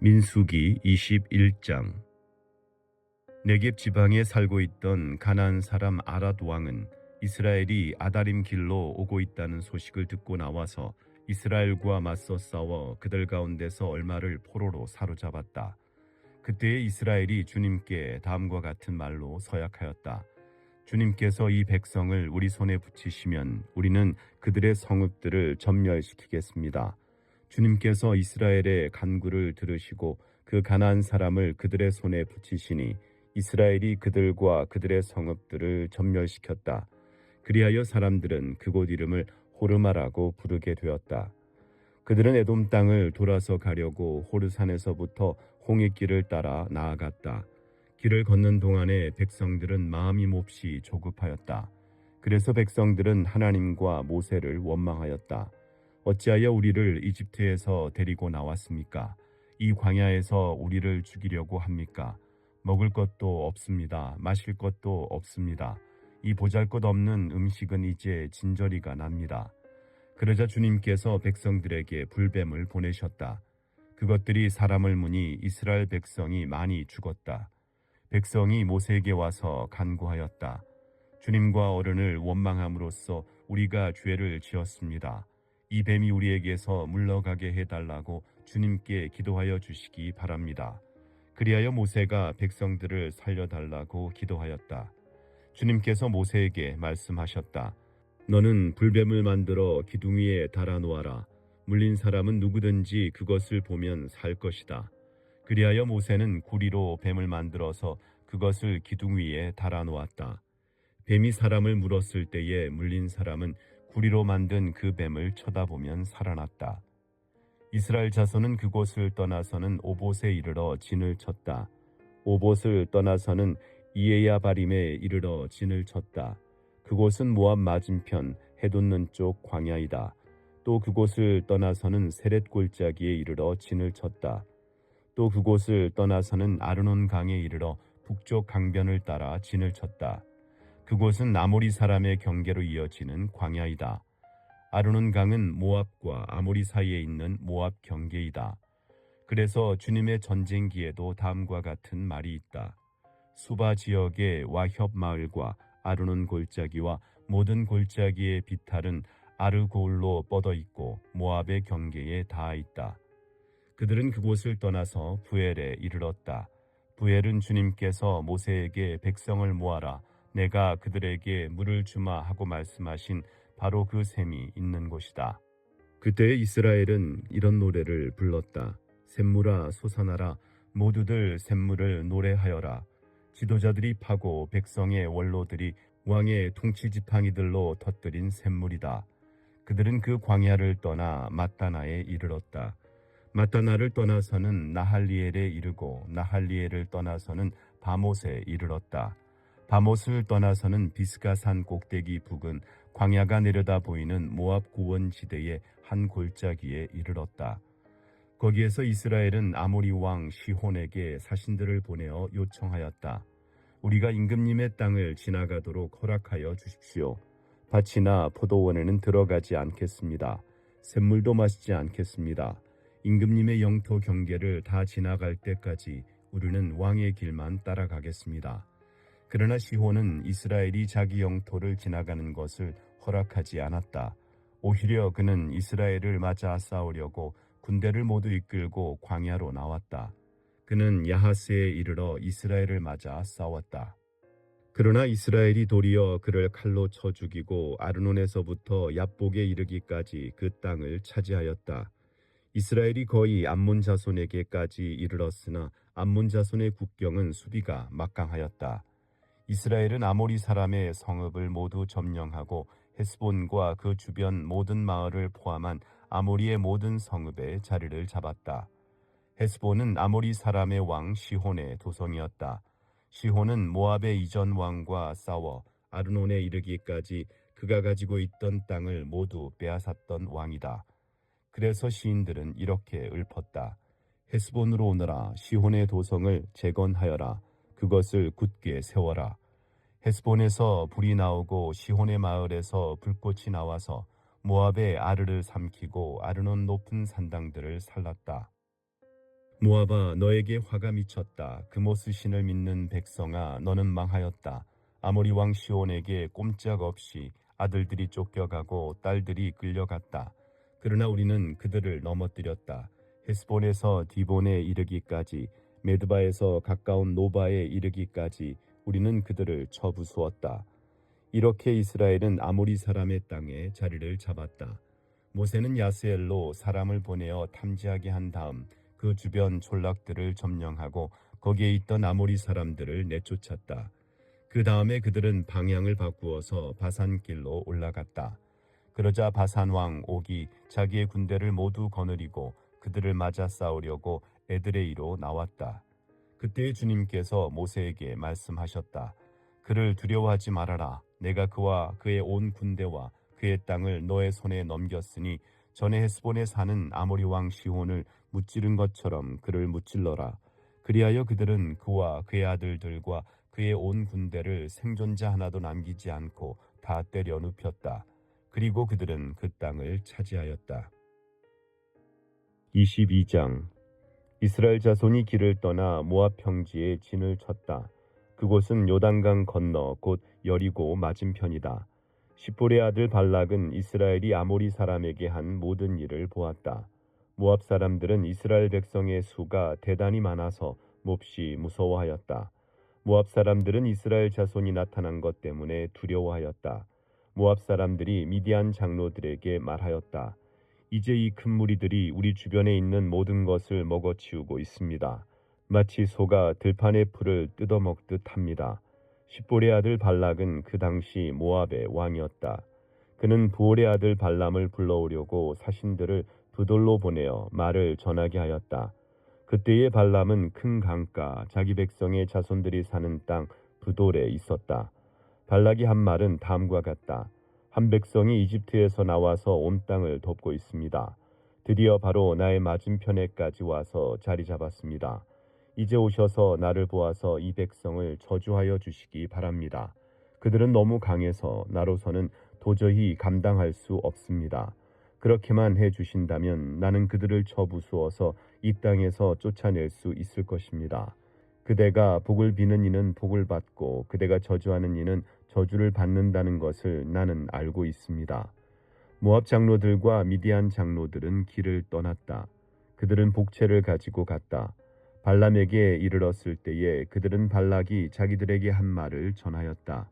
민수기 21장. 네겝 지방에 살고 있던 가나안 사람 아랏 왕은 이스라엘이 아다림 길로 오고 있다는 소식을 듣고 나와서 이스라엘과 맞서 싸워 그들 가운데서 얼마를 포로로 사로잡았다. 그때에 이스라엘이 주님께 다음과 같은 말로 서약하였다. 주님께서 이 백성을 우리 손에 붙이시면 우리는 그들의 성읍들을 점멸시키겠습니다. 주님께서 이스라엘의 간구를 들으시고 그 가나안 사람을 그들의 손에 붙이시니 이스라엘이 그들과 그들의 성읍들을 점멸시켰다. 그리하여 사람들은 그곳 이름을 호르마라고 부르게 되었다. 그들은 에돔 땅을 돌아서 가려고 호르산에서부터 홍해길을 따라 나아갔다. 길을 걷는 동안에 백성들은 마음이 몹시 조급하였다. 그래서 백성들은 하나님과 모세를 원망하였다. 어찌하여 우리를 이집트에서 데리고 나왔습니까? 이 광야에서 우리를 죽이려고 합니까? 먹을 것도 없습니다. 마실 것도 없습니다. 이 보잘것없는 음식은 이제 진저리가 납니다. 그러자 주님께서 백성들에게 불뱀을 보내셨다. 그것들이 사람을 무니 이스라엘 백성이 많이 죽었다. 백성이 모세에게 와서 간구하였다. 주님과 어른을 원망함으로써 우리가 죄를 지었습니다. 이 뱀이 우리에게서 물러가게 해달라고 주님께 기도하여 주시기 바랍니다. 그리하여 모세가 백성들을 살려달라고 기도하였다. 주님께서 모세에게 말씀하셨다. 너는 불뱀을 만들어 기둥 위에 달아 놓아라. 물린 사람은 누구든지 그것을 보면 살 것이다. 그리하여 모세는 구리로 뱀을 만들어서 그것을 기둥 위에 달아 놓았다. 뱀이 사람을 물었을 때에 물린 사람은 구리로 만든 그 뱀을 쳐다보면 살아났다. 이스라엘 자손은 그곳을 떠나서는 오봇에 이르러 진을 쳤다. 오봇을 떠나서는 이에야바림에 이르러 진을 쳤다. 그곳은 모압 맞은편 해 돋는 쪽 광야이다. 또 그곳을 떠나서는 세렛 골짜기에 이르러 진을 쳤다. 또 그곳을 떠나서는 아르논 강에 이르러 북쪽 강변을 따라 진을 쳤다. 그곳은 아모리 사람의 경계로 이어지는 광야이다. 아르논 강은 모압과 아모리 사이에 있는 모압 경계이다. 그래서 주님의 전쟁기에도 다음과 같은 말이 있다. 수바 지역의 와협 마을과 아르논 골짜기와 모든 골짜기의 비탈은 아르고울로 뻗어 있고 모압의 경계에 닿아 있다. 그들은 그곳을 떠나서 부엘에 이르렀다. 부엘은 주님께서 모세에게 백성을 모아라 내가 그들에게 물을 주마 하고 말씀하신 바로 그 샘이 있는 곳이다. 그때 이스라엘은 이런 노래를 불렀다. 샘물아 솟아나라 모두들 샘물을 노래하여라. 지도자들이 파고 백성의 원로들이 왕의 통치지팡이들로 터뜨린 샘물이다. 그들은 그 광야를 떠나 mat다나에 이르렀다. mat다나를 떠나서는 나할리엘에 이르고 나할리엘을 떠나서는 바못에 이르렀다. 바못을 떠나서는 비스가산 꼭대기 북은 광야가 내려다 보이는 모압 구원지대의 한 골짜기에 이르렀다. 거기에서 이스라엘은 아모리 왕 시혼에게 사신들을 보내어 요청하였다. 우리가 임금님의 땅을 지나가도록 허락하여 주십시오. 밭이나 포도원에는 들어가지 않겠습니다. 샘물도 마시지 않겠습니다. 임금님의 영토 경계를 다 지나갈 때까지 우리는 왕의 길만 따라가겠습니다. 그러나 시혼은 이스라엘이 자기 영토를 지나가는 것을 허락하지 않았다. 오히려 그는 이스라엘을 맞아 싸우려고 군대를 모두 이끌고 광야로 나왔다. 그는 야하스에 이르러 이스라엘을 맞아 싸웠다. 그러나 이스라엘이 도리어 그를 칼로 쳐 죽이고 아르논에서부터 얍복에 이르기까지 그 땅을 차지하였다. 이스라엘이 거의 암몬 자손에게까지 이르렀으나 암몬 자손의 국경은 수비가 막강하였다. 이스라엘은 아모리 사람의 성읍을 모두 점령하고 헤스본과 그 주변 모든 마을을 포함한 아모리의 모든 성읍에 자리를 잡았다. 헤스본은 아모리 사람의 왕 시혼의 도성이었다. 시혼은 모압의 이전 왕과 싸워 아르논에 이르기까지 그가 가지고 있던 땅을 모두 빼앗았던 왕이다. 그래서 시인들은 이렇게 읊었다. 헤스본으로 오너라 시혼의 도성을 재건하여라. 그것을 굳게 세워라. 헤스본에서 불이 나오고 시혼의 마을에서 불꽃이 나와서 모압의 아르를 삼키고 아르논 높은 산당들을 살랐다. 모압아, 너에게 화가 미쳤다. 그모스 신을 믿는 백성아, 너는 망하였다. 아모리 왕 시온에게 꼼짝없이 아들들이 쫓겨가고 딸들이 끌려갔다. 그러나 우리는 그들을 넘어뜨렸다. 헤스본에서 디본에 이르기까지, 메드바에서 가까운 노바에 이르기까지 우리는 그들을 쳐부수었다. 이렇게 이스라엘은 아모리 사람의 땅에 자리를 잡았다. 모세는 야스엘로 사람을 보내어 탐지하게 한 다음 그 주변 졸락들을 점령하고 거기에 있던 아모리 사람들을 내쫓았다. 그 다음에 그들은 방향을 바꾸어서 바산길로 올라갔다. 그러자 바산 왕 옥이 자기의 군대를 모두 거느리고 그들을 맞아 싸우려고 에드레이로 나왔다. 그때 주님께서 모세에게 말씀하셨다. 그를 두려워하지 말아라. 내가 그와 그의 온 군대와 그의 땅을 너의 손에 넘겼으니 전에 헤스본에 사는 아모리 왕 시혼을 무찌른 것처럼 그를 무찔러라. 그리하여 그들은 그와 그의 아들들과 그의 온 군대를 생존자 하나도 남기지 않고 다 때려 눕혔다. 그리고 그들은 그 땅을 차지하였다. 22장. 이스라엘 자손이 길을 떠나 모압 평지에 진을 쳤다. 그곳은 요단강 건너 곧 여리고 맞은편이다. 십볼의 아들 발락은 이스라엘이 아모리 사람에게 한 모든 일을 보았다. 모압 사람들은 이스라엘 백성의 수가 대단히 많아서 몹시 무서워하였다. 모압 사람들은 이스라엘 자손이 나타난 것 때문에 두려워하였다. 모압 사람들이 미디안 장로들에게 말하였다. 이제 이 큰 무리들이 우리 주변에 있는 모든 것을 먹어치우고 있습니다. 마치 소가 들판의 풀을 뜯어먹듯 합니다. 십볼의 아들 발락은 그 당시 모압의 왕이었다. 그는 부올의 아들 발람을 불러오려고 사신들을 부돌로 보내어 말을 전하게 하였다. 그때의 발람은 큰 강가 자기 백성의 자손들이 사는 땅 부돌에 있었다. 발락이 한 말은 다음과 같다. 한 백성이 이집트에서 나와서 온 땅을 돕고 있습니다. 드디어 바로 나의 맞은편에까지 와서 자리 잡았습니다. 이제 오셔서 나를 보아서 이 백성을 저주하여 주시기 바랍니다. 그들은 너무 강해서 나로서는 도저히 감당할 수 없습니다. 그렇게만 해 주신다면 나는 그들을 쳐부수어서 이 땅에서 쫓아낼 수 있을 것입니다. 그대가 복을 비는 이는 복을 받고 그대가 저주하는 이는 저주를 받는다는 것을 나는 알고 있습니다. 모압 장로들과 미디안 장로들은 길을 떠났다. 그들은 복채를 가지고 갔다. 발람에게 이르렀을 때에 그들은 발락이 자기들에게 한 말을 전하였다.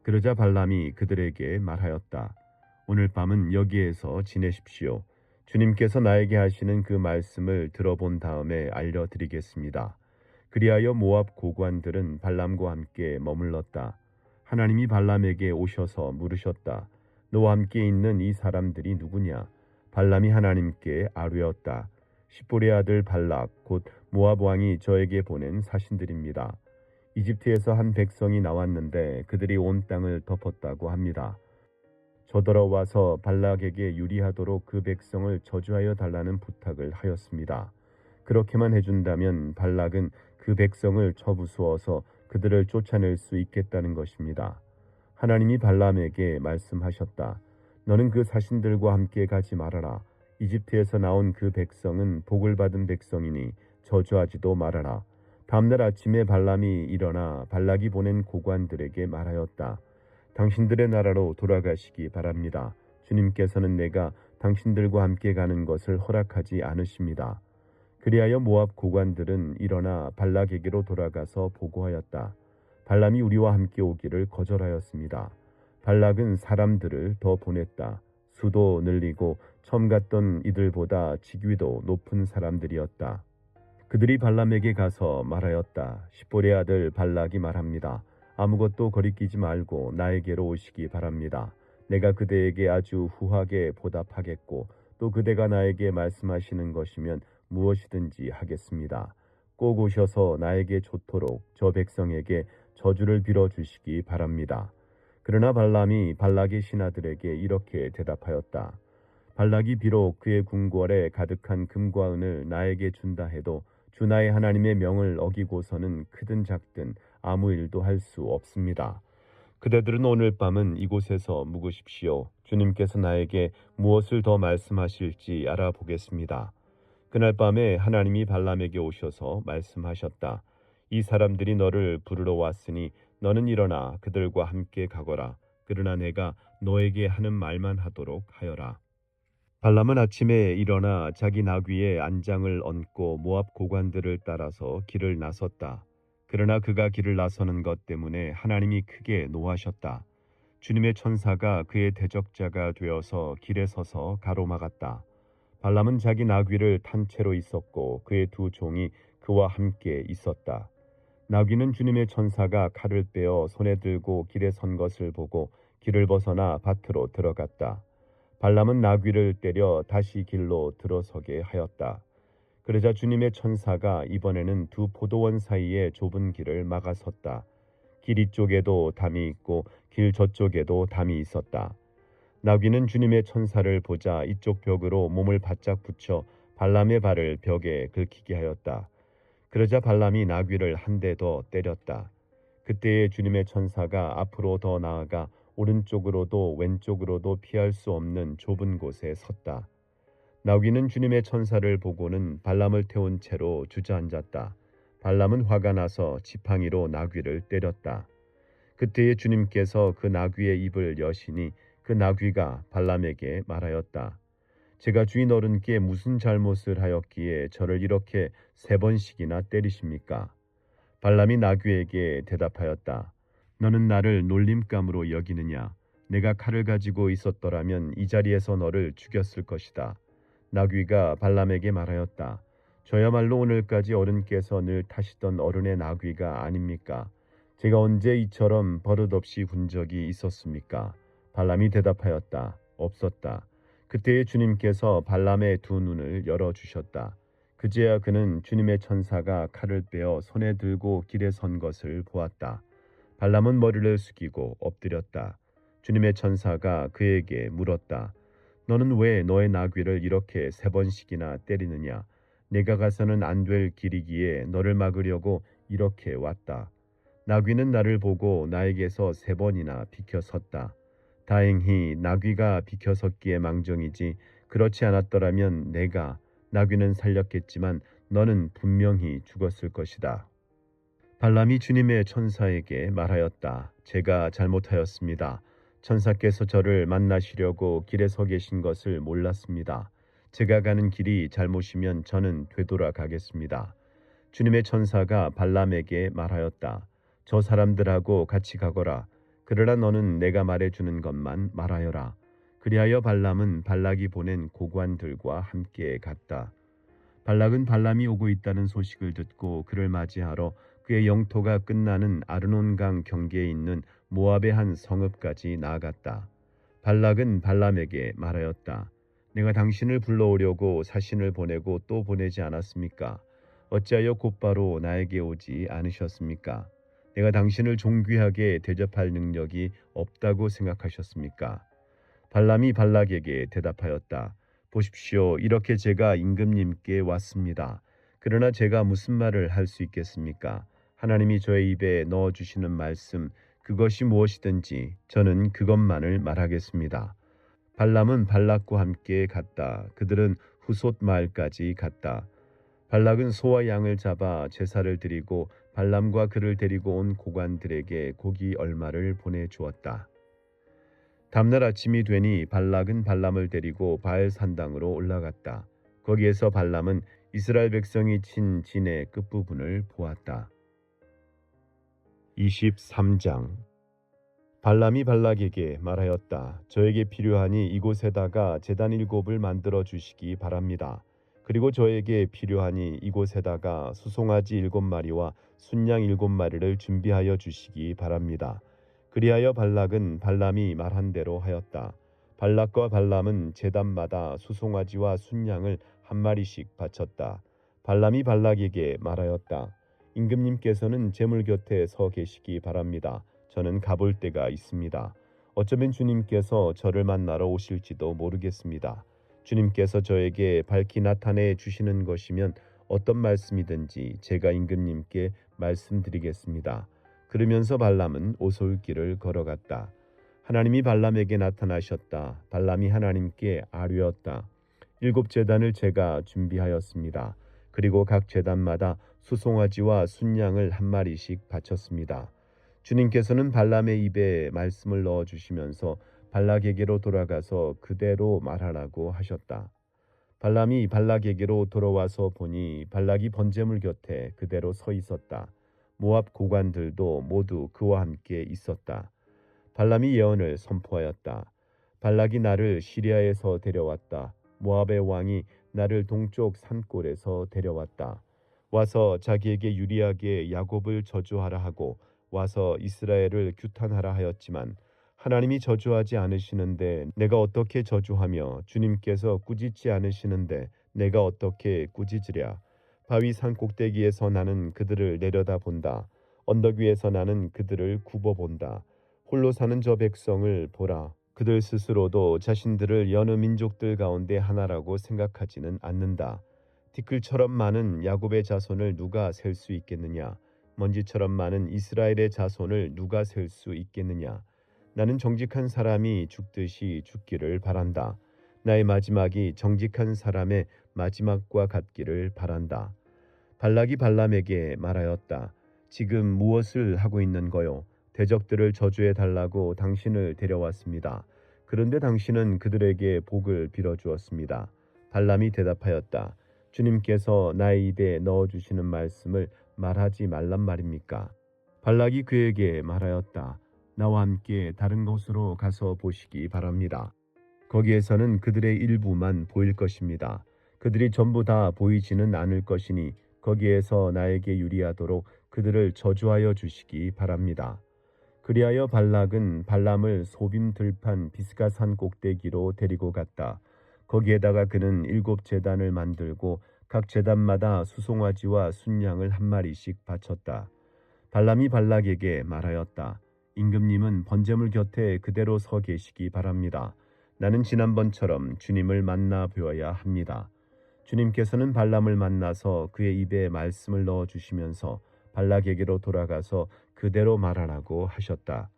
그러자 발람이 그들에게 말하였다. 오늘 밤은 여기에서 지내십시오. 주님께서 나에게 하시는 그 말씀을 들어본 다음에 알려드리겠습니다. 그리하여 모압 고관들은 발람과 함께 머물렀다. 하나님이 발람에게 오셔서 물으셨다. 너와 함께 있는 이 사람들이 누구냐? 발람이 하나님께 아뢰었다. 십볼의 아들 발락 곧 모압 왕이 저에게 보낸 사신들입니다. 이집트에서 한 백성이 나왔는데 그들이 온 땅을 덮었다고 합니다. 저더러와서 발락에게 유리하도록 그 백성을 저주하여 달라는 부탁을 하였습니다. 그렇게만 해준다면 발락은 그 백성을 쳐부수어서 그들을 쫓아낼 수 있겠다는 것입니다. 하나님이 발람에게 말씀하셨다. 너는 그 사신들과 함께 가지 말아라. 이집트에서 나온 그 백성은 복을 받은 백성이니 저주하지도 말아라. 다음날 아침에 발람이 일어나 발락이 보낸 고관들에게 말하였다. 당신들의 나라로 돌아가시기 바랍니다. 주님께서는 내가 당신들과 함께 가는 것을 허락하지 않으십니다. 그리하여 모압 고관들은 일어나 발락에게로 돌아가서 보고하였다. 발람이 우리와 함께 오기를 거절하였습니다. 발락은 사람들을 더 보냈다. 수도 늘리고 처음 갔던 이들보다 직위도 높은 사람들이었다. 그들이 발람에게 가서 말하였다. 십볼의 아들 발락이 말합니다. 아무것도 거리끼지 말고 나에게로 오시기 바랍니다. 내가 그대에게 아주 후하게 보답하겠고 또 그대가 나에게 말씀하시는 것이면 무엇이든지 하겠습니다. 꼭 오셔서 나에게 좋도록 저 백성에게 저주를 빌어주시기 바랍니다. 그러나 발람이 발락의 신하들에게 이렇게 대답하였다. 발락이 비록 그의 궁궐에 가득한 금과 은을 나에게 준다 해도 주 나의 하나님의 명을 어기고서는 크든 작든 아무 일도 할 수 없습니다. 그대들은 오늘 밤은 이곳에서 묵으십시오. 주님께서 나에게 무엇을 더 말씀하실지 알아보겠습니다. 그날 밤에 하나님이 발람에게 오셔서 말씀하셨다. 이 사람들이 너를 부르러 왔으니 너는 일어나 그들과 함께 가거라. 그러나 내가 너에게 하는 말만 하도록 하여라. 발람은 아침에 일어나 자기 나귀에 안장을 얹고 모압 고관들을 따라서 길을 나섰다. 그러나 그가 길을 나서는 것 때문에 하나님이 크게 노하셨다. 주님의 천사가 그의 대적자가 되어서 길에 서서 가로막았다. 발람은 자기 나귀를 탄 채로 있었고 그의 두 종이 그와 함께 있었다. 나귀는 주님의 천사가 칼을 빼어 손에 들고 길에 선 것을 보고 길을 벗어나 밭으로 들어갔다. 발람은 나귀를 때려 다시 길로 들어서게 하였다. 그러자 주님의 천사가 이번에는 두 포도원 사이에 좁은 길을 막아섰다. 길 이쪽에도 담이 있고 길 저쪽에도 담이 있었다. 나귀는 주님의 천사를 보자 이쪽 벽으로 몸을 바짝 붙여 발람의 발을 벽에 긁히게 하였다. 그러자 발람이 나귀를 한 대 더 때렸다. 그때에 주님의 천사가 앞으로 더 나아가 오른쪽으로도 왼쪽으로도 피할 수 없는 좁은 곳에 섰다. 나귀는 주님의 천사를 보고는 발람을 태운 채로 주저앉았다. 발람은 화가 나서 지팡이로 나귀를 때렸다. 그때에 주님께서 그 나귀의 입을 여시니 그 나귀가 발람에게 말하였다. 제가 주인 어른께 무슨 잘못을 하였기에 저를 이렇게 3번씩이나 때리십니까? 발람이 나귀에게 대답하였다. 너는 나를 놀림감으로 여기느냐? 내가 칼을 가지고 있었더라면 이 자리에서 너를 죽였을 것이다. 나귀가 발람에게 말하였다. 저야말로 오늘까지 어른께서 늘 타시던 어른의 나귀가 아닙니까? 제가 언제 이처럼 버릇없이 군 적이 있었습니까? 발람이 대답하였다. 없었다. 그때에 주님께서 발람의 두 눈을 열어주셨다. 그제야 그는 주님의 천사가 칼을 빼어 손에 들고 길에 선 것을 보았다. 발람은 머리를 숙이고 엎드렸다. 주님의 천사가 그에게 물었다. 너는 왜 너의 나귀를 이렇게 3번씩이나 때리느냐? 내가 가서는 안 될 길이기에 너를 막으려고 이렇게 왔다. 나귀는 나를 보고 나에게서 3번이나 비켜섰다. 다행히 나귀가 비켜섰기에 망정이지 그렇지 않았더라면 내가 나귀는 살렸겠지만 너는 분명히 죽었을 것이다. 발람이 주님의 천사에게 말하였다. 제가 잘못하였습니다. 천사께서 저를 만나시려고 길에 서 계신 것을 몰랐습니다. 제가 가는 길이 잘못이면 저는 되돌아가겠습니다. 주님의 천사가 발람에게 말하였다. 저 사람들하고 같이 가거라. 그러나 너는 내가 말해주는 것만 말하여라. 그리하여 발람은 발락이 보낸 고관들과 함께 갔다. 발락은 발람이 오고 있다는 소식을 듣고 그를 맞이하러 그의 영토가 끝나는 아르논강 경계에 있는 모압의 한 성읍까지 나아갔다. 발락은 발람에게 말하였다. 내가 당신을 불러오려고 사신을 보내고 또 보내지 않았습니까? 어찌하여 곧바로 나에게 오지 않으셨습니까? 내가 당신을 존귀하게 대접할 능력이 없다고 생각하셨습니까? 발람이 발락에게 대답하였다. 보십시오. 이렇게 제가 임금님께 왔습니다. 그러나 제가 무슨 말을 할 수 있겠습니까? 하나님이 저의 입에 넣어주시는 말씀, 그것이 무엇이든지 저는 그것만을 말하겠습니다. 발람은 발락과 함께 갔다. 그들은 후솥 마을까지 갔다. 발락은 소와 양을 잡아 제사를 드리고 발람과 그를 데리고 온 고관들에게 고기 얼마를 보내주었다. 다음날 아침이 되니 발락은 발람을 데리고 바알 산당으로 올라갔다. 거기에서 발람은 이스라엘 백성이 친 진의 끝부분을 보았다. 23장. 발람이 발락에게 말하였다. 저에게 필요하니 이곳에다가 제단 7을 만들어 주시기 바랍니다. 그리고 저에게 필요하니 이곳에다가 수송아지 7마리와 순양 7마리를 준비하여 주시기 바랍니다. 그리하여 발락은 발람이 말한 대로 하였다. 발락과 발람은 제단마다 수송아지와 순양을 1마리씩 바쳤다. 발람이 발락에게 말하였다. 임금님께서는 제물 곁에 서 계시기 바랍니다. 저는 가볼 데가 있습니다. 어쩌면 주님께서 저를 만나러 오실지도 모르겠습니다. 주님께서 저에게 밝히 나타내 주시는 것이면 어떤 말씀이든지 제가 임금님께 말씀드리겠습니다. 그러면서 발람은 오솔길을 걸어갔다. 하나님이 발람에게 나타나셨다. 발람이 하나님께 아뢰었다. 7 제단을 제가 준비하였습니다. 그리고 각 제단마다 수송아지와 순양을 한 마리씩 바쳤습니다. 주님께서는 발람의 입에 말씀을 넣어 주시면서 발락에게로 돌아가서 그대로 말하라고 하셨다. 발람이 발락에게로 돌아와서 보니 발락이 번제물 곁에 그대로 서 있었다. 모압 고관들도 모두 그와 함께 있었다. 발람이 예언을 선포하였다. 발락이 나를 시리아에서 데려왔다. 모압의 왕이 나를 동쪽 산골에서 데려왔다. 와서 자기에게 유리하게 야곱을 저주하라 하고 와서 이스라엘을 규탄하라 하였지만 하나님이 저주하지 않으시는데 내가 어떻게 저주하며 주님께서 꾸짖지 않으시는데 내가 어떻게 꾸짖으랴. 바위 산 꼭대기에서 나는 그들을 내려다본다. 언덕 위에서 나는 그들을 굽어본다. 홀로 사는 저 백성을 보라. 그들 스스로도 자신들을 여느 민족들 가운데 하나라고 생각하지는 않는다. 티끌처럼 많은 야곱의 자손을 누가 셀 수 있겠느냐? 먼지처럼 많은 이스라엘의 자손을 누가 셀 수 있겠느냐? 나는 정직한 사람이 죽듯이 죽기를 바란다. 나의 마지막이 정직한 사람의 마지막과 같기를 바란다. 발락이 발람에게 말하였다. 지금 무엇을 하고 있는 거요? 대적들을 저주해 달라고 당신을 데려왔습니다. 그런데 당신은 그들에게 복을 빌어주었습니다. 발람이 대답하였다. 주님께서 나의 입에 넣어주시는 말씀을 말하지 말란 말입니까? 발락이 그에게 말하였다. 나와 함께 다른 곳으로 가서 보시기 바랍니다. 거기에서는 그들의 일부만 보일 것입니다. 그들이 전부 다 보이지는 않을 것이니 거기에서 나에게 유리하도록 그들을 저주하여 주시기 바랍니다. 그리하여 발락은 발람을 소빔 들판 비스가산 꼭대기로 데리고 갔다. 거기에다가 그는 7 제단을 만들고 각 제단마다 수송아지와 순양을 한 마리씩 바쳤다. 발람이 발락에게 말하였다. 임금님은 번제물 곁에 그대로 서 계시기 바랍니다. 나는 지난번처럼 주님을 만나 뵈어야 합니다. 주님께서는 발람을 만나서 그의 입에 말씀을 넣어 주시면서 발락에게로 돌아가서 그대로 말하라고 하셨다.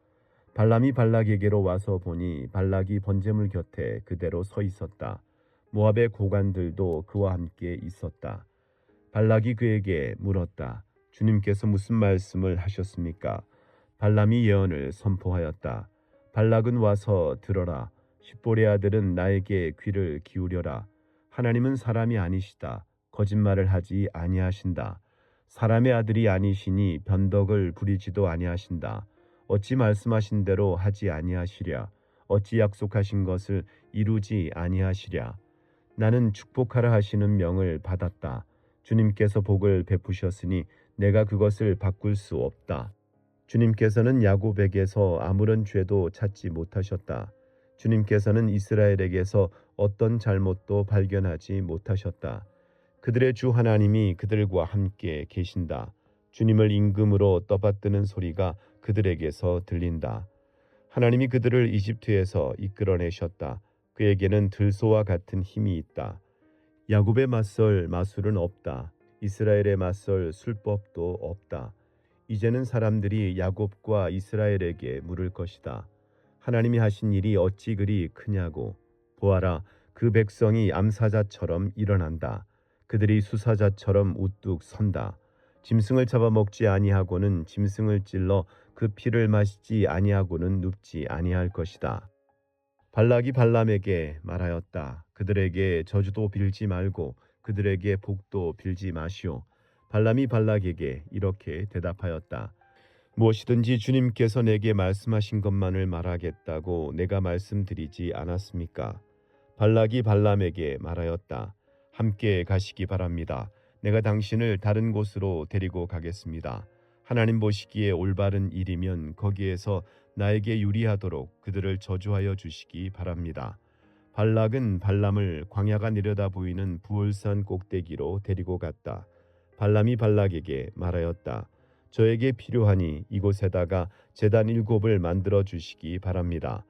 발람이 발락에게로 와서 보니 발락이 번제물 곁에 그대로 서 있었다. 모압의 고관들도 그와 함께 있었다. 발락이 그에게 물었다. 주님께서 무슨 말씀을 하셨습니까? 발람이 예언을 선포하였다. 발락은 와서 들어라. 십볼의 아들은 나에게 귀를 기울여라. 하나님은 사람이 아니시다. 거짓말을 하지 아니하신다. 사람의 아들이 아니시니 변덕을 부리지도 아니하신다. 어찌 말씀하신 대로 하지 아니하시랴. 어찌 약속하신 것을 이루지 아니하시랴. 나는 축복하라 하시는 명을 받았다. 주님께서 복을 베푸셨으니 내가 그것을 바꿀 수 없다. 주님께서는 야곱에게서 아무런 죄도 찾지 못하셨다. 주님께서는 이스라엘에게서 어떤 잘못도 발견하지 못하셨다. 그들의 주 하나님이 그들과 함께 계신다. 주님을 임금으로 떠받드는 소리가 그들에게서 들린다. 하나님이 그들을 이집트에서 이끌어내셨다. 그에게는 들소와 같은 힘이 있다. 야곱에 맞설 마술은 없다. 이스라엘에 맞설 술법도 없다. 이제는 사람들이 야곱과 이스라엘에게 물을 것이다. 하나님이 하신 일이 어찌 그리 크냐고. 보아라, 그 백성이 암사자처럼 일어난다. 그들이 수사자처럼 우뚝 선다. 짐승을 잡아먹지 아니하고는 짐승을 찔러 그 피를 마시지 아니하고는 눕지 아니할 것이다. 발락이 발람에게 말하였다. 그들에게 저주도 빌지 말고 그들에게 복도 빌지 마시오. 발람이 발락에게 이렇게 대답하였다. 무엇이든지 주님께서 내게 말씀하신 것만을 말하겠다고 내가 말씀드리지 않았습니까? 발락이 발람에게 말하였다. 함께 가시기 바랍니다. 내가 당신을 다른 곳으로 데리고 가겠습니다. 하나님 보시기에 올바른 일이면 거기에서 나에게 유리하도록 그들을 저주하여 주시기 바랍니다. 발락은 발람을 광야가 내려다 보이는 부올산 꼭대기로 데리고 갔다. 발람이 발락에게 말하였다. 저에게 필요하니 이곳에다가 제단 7을 만들어 주시기 바랍니다.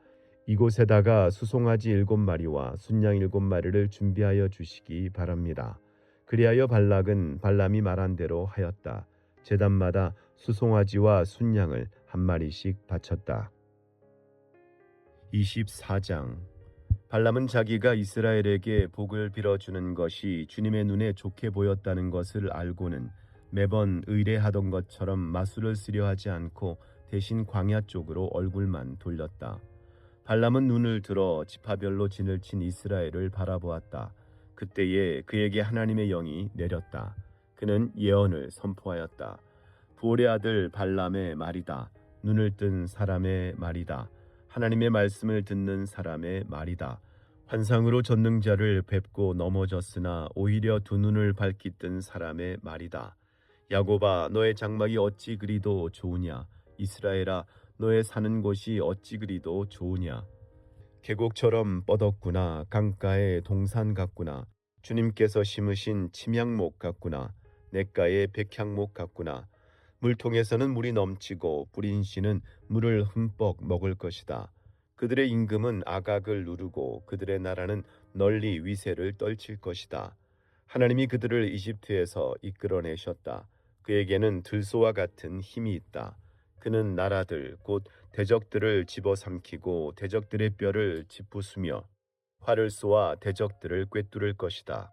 이곳에다가 수송아지 7마리와 순양 7마리를 준비하여 주시기 바랍니다. 그리하여 발락은 발람이 말한 대로 하였다. 제단마다 수송아지와 순양을 한 마리씩 바쳤다. 24장. 발람은 자기가 이스라엘에게 복을 빌어주는 것이 주님의 눈에 좋게 보였다는 것을 알고는 매번 의뢰하던 것처럼 마술을 쓰려 하지 않고 대신 광야 쪽으로 얼굴만 돌렸다. 발람은 눈을 들어 지파별로 진을 친 이스라엘을 바라보았다. 그때에 그에게 하나님의 영이 내렸다. 그는 예언을 선포하였다. 부올의 아들 발람의 말이다. 눈을 뜬 사람의 말이다. 하나님의 말씀을 듣는 사람의 말이다. 환상으로 전능자를 뵙고 넘어졌으나 오히려 두 눈을 밝히 뜬 사람의 말이다. 야곱아, 너의 장막이 어찌 그리도 좋으냐? 이스라엘아, 너의 사는 곳이 어찌 그리도 좋으냐? 계곡처럼 뻗었구나. 강가의 동산 같구나. 주님께서 심으신 침향목 같구나. 냇가의 백향목 같구나. 물통에서는 물이 넘치고 뿌린 씨는 물을 흠뻑 먹을 것이다. 그들의 임금은 아각을 누르고 그들의 나라는 널리 위세를 떨칠 것이다. 하나님이 그들을 이집트에서 이끌어내셨다. 그에게는 들소와 같은 힘이 있다. 그는 나라들 곧 대적들을 집어삼키고 대적들의 뼈를 짚부수며 활을 쏘아 대적들을 꿰뚫을 것이다.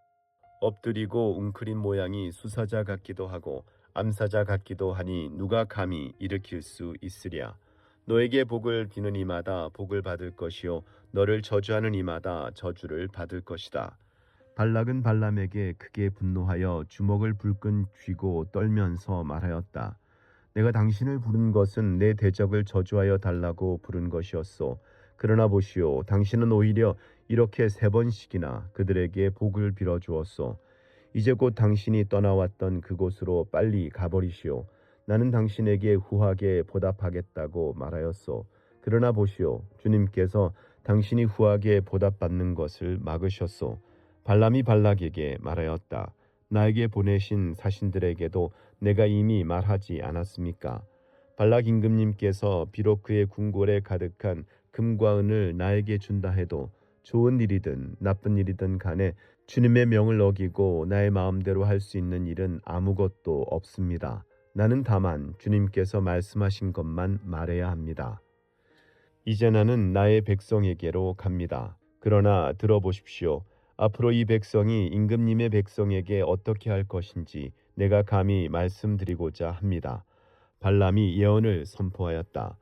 엎드리고 웅크린 모양이 수사자 같기도 하고 암사자 같기도 하니 누가 감히 일으킬 수 있으랴. 너에게 복을 비는 이마다 복을 받을 것이요 너를 저주하는 이마다 저주를 받을 것이다. 발락은 발람에게 크게 분노하여 주먹을 불끈 쥐고 떨면서 말하였다. 내가 당신을 부른 것은 내 대적을 저주하여 달라고 부른 것이었소. 그러나 보시오, 당신은 오히려 이렇게 3번씩이나 그들에게 복을 빌어주었소. 이제 곧 당신이 떠나왔던 그곳으로 빨리 가버리시오. 나는 당신에게 후하게 보답하겠다고 말하였소. 그러나 보시오, 주님께서 당신이 후하게 보답받는 것을 막으셨소. 발람이 발락에게 말하였다. 나에게 보내신 사신들에게도 내가 이미 말하지 않았습니까? 발락 임금님께서 비록 그의 궁궐에 가득한 금과 은을 나에게 준다 해도 좋은 일이든 나쁜 일이든 간에 주님의 명을 어기고 나의 마음대로 할 수 있는 일은 아무것도 없습니다. 나는 다만 주님께서 말씀하신 것만 말해야 합니다. 이제 나는 나의 백성에게로 갑니다. 그러나 들어보십시오. 앞으로 이 백성이 임금님의 백성에게 어떻게 할 것인지 내가 감히 말씀드리고자 합니다. 발람이 예언을 선포하였다.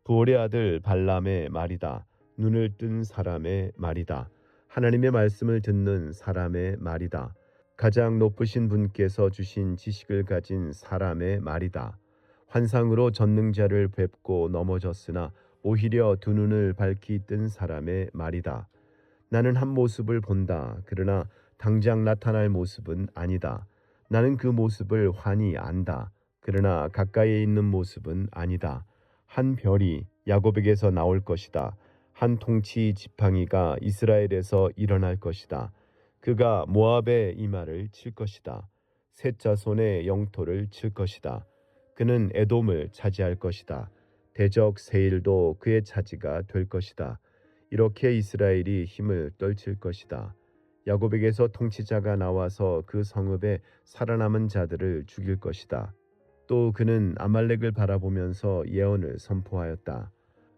부올의 아들 발람의 말이다. 눈을 뜬 사람의 말이다. 하나님의 말씀을 듣는 사람의 말이다. 가장 높으신 분께서 주신 지식을 가진 사람의 말이다. 환상으로 전능자를 뵙고 넘어졌으나 오히려 두 눈을 밝히 뜬 사람의 말이다. 나는 한 모습을 본다. 그러나 당장 나타날 모습은 아니다. 나는 그 모습을 환히 안다. 그러나 가까이에 있는 모습은 아니다. 한 별이 야곱에게서 나올 것이다. 한 통치 지팡이가 이스라엘에서 일어날 것이다. 그가 모압의 이마를 칠 것이다. 셋 자손의 영토를 칠 것이다. 그는 에돔을 차지할 것이다. 대적 세일도 그의 차지가 될 것이다. 이렇게 이스라엘이 힘을 떨칠 것이다. 야곱에게서 통치자가 나와서 그 성읍에 살아남은 자들을 죽일 것이다. 또 그는 아말렉을 바라보면서 예언을 선포하였다.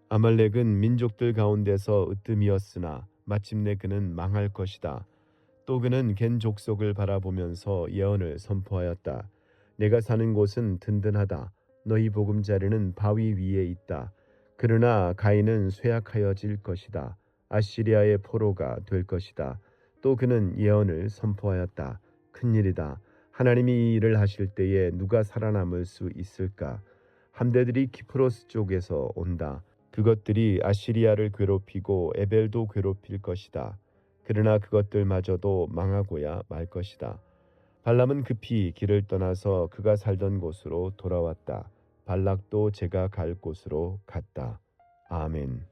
아말렉은 민족들 가운데서 으뜸이었으나 마침내 그는 망할 것이다. 또 그는 겐 족속을 바라보면서 예언을 선포하였다. 내가 사는 곳은 든든하다. 너희 보금자리는 바위 위에 있다. 그러나 가인은 쇠약하여질 것이다. 아시리아의 포로가 될 것이다. 또 그는 예언을 선포하였다. 큰일이다. 하나님이 이 일을 하실 때에 누가 살아남을 수 있을까? 함대들이 키프로스 쪽에서 온다. 그것들이 아시리아를 괴롭히고 에벨도 괴롭힐 것이다. 그러나 그것들마저도 망하고야 말 것이다. 발람은 급히 길을 떠나서 그가 살던 곳으로 돌아왔다. 발락도 제가 갈 곳으로 갔다. 아멘.